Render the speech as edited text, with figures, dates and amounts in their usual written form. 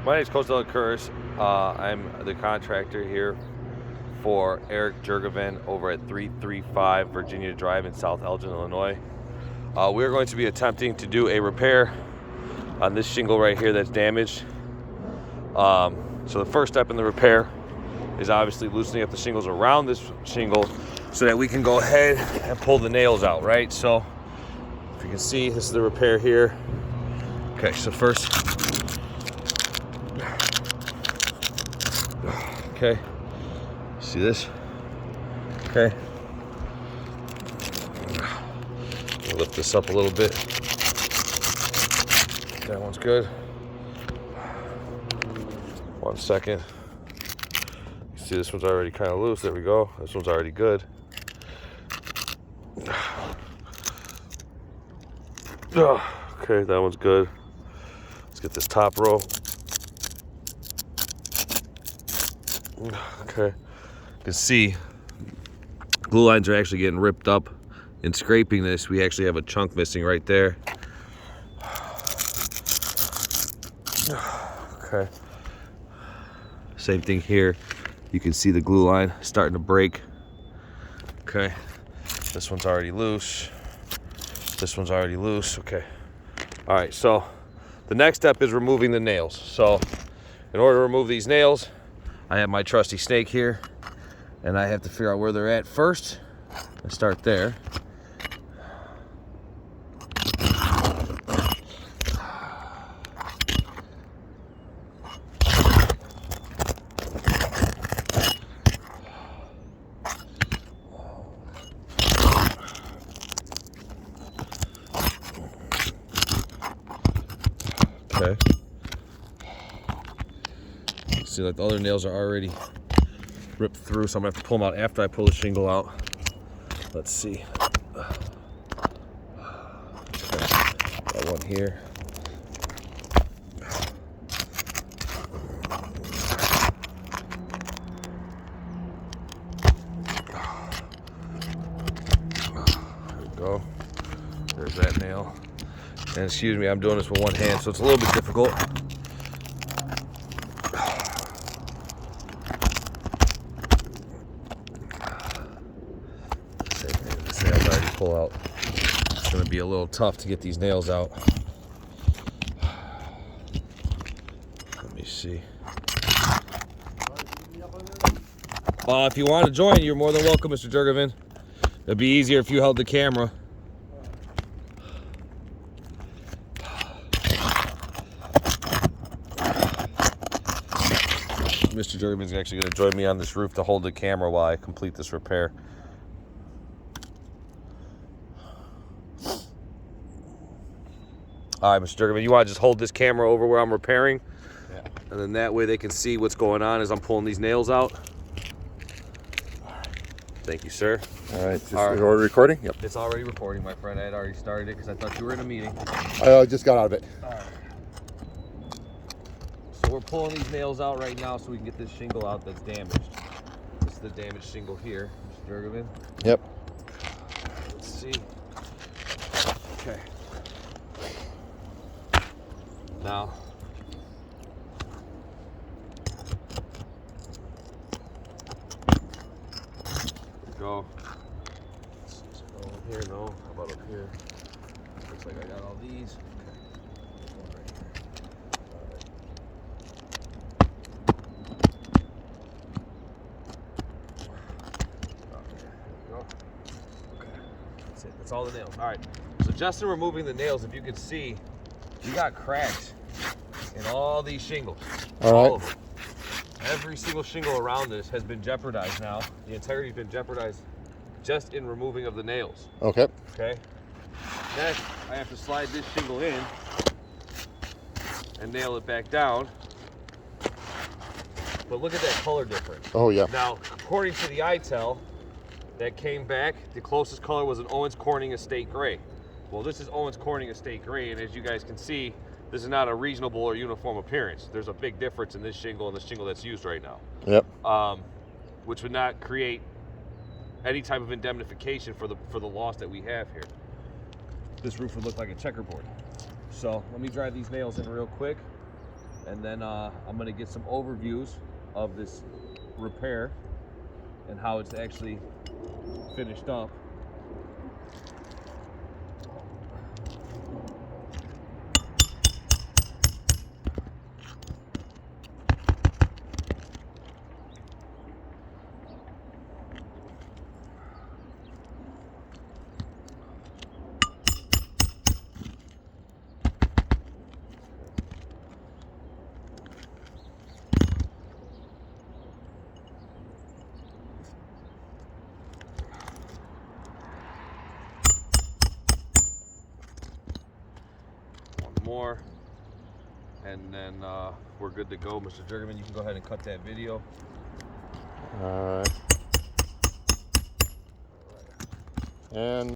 My name is Coach Curtis. I'm the contractor here for Eric Jergovan over at 335 Virginia Drive in South Elgin, Illinois. We're going to be attempting to do a repair on this shingle right here that's damaged. So the first step in the repair is obviously loosening up the shingles around this shingle so that we can go ahead and pull the nails out, right? So if you can see, this is the repair here. Okay, so first, okay, see this? Okay, lift this up a little bit. That one's good. 1 second. You see this one's already kind of loose. There we go. This one's already good. Okay, that one's good. Let's get this top row. Okay, you can see glue lines are actually getting ripped up. In scraping this, we actually have a chunk missing right there. Okay, same thing here. You can see the glue line starting to break. Okay, this one's already loose. This one's already loose. Okay, all right, so the next step is removing the nails. So in order to remove these nails, I have my trusty snake here, and I have to figure out where they're at first. I start there. Okay. See, like the other nails are already ripped through, so I'm gonna have to pull them out after I pull the shingle out. Let's see. Okay. Got one here. There we go. There's that nail. And excuse me, I'm doing this with one hand, so it's a little bit difficult. This nail's already pulled out. It's going to be a little tough to get these nails out. Let me see. If you want to join, you're more than welcome, Mr. Jergovan. It'd be easier if you held the camera. Mr. Jergovan's actually going to join me on this roof to hold the camera while I complete this repair. All right, Mr. Jergovan, you want to just hold this camera over where I'm repairing? Yeah. And then that way they can see what's going on as I'm pulling these nails out. Thank you, sir. All right, just already recording? Yep. It's already recording, my friend. I had already started it because I thought you were in a meeting. I just got out of it. All right. So we're pulling these nails out right now so we can get this shingle out that's damaged. This is the damaged shingle here, Mr. Jergovan. Yep. Let's see. Okay. Now, go. Let's go over here. No, how about up here? Looks like I got all these. Okay. One right here. All right. There we go. Okay. That's it. That's all the nails. All right. So just in removing the nails, if you can see, you got cracks in all these shingles. All of right. them. Every single shingle around this has been jeopardized now. The entirety has been jeopardized just in removing of the nails. Okay. Okay. Next, I have to slide this shingle in and nail it back down. But look at that color difference. Oh, yeah. Now, according to the ITEL that came back, the closest color was an Owens Corning Estate Gray. Well, this is Owens Corning Estate Gray, and as you guys can see, this is not a reasonable or uniform appearance. There's a big difference in this shingle and the shingle that's used right now. Yep. Which would not create any type of indemnification for the loss that we have here. This roof would look like a checkerboard. So let me drive these nails in real quick. and then I'm gonna get some overviews of this repair and how it's actually finished up. More, and then we're good to go. Mr. Jergovan, you can go ahead and cut that video. All right. And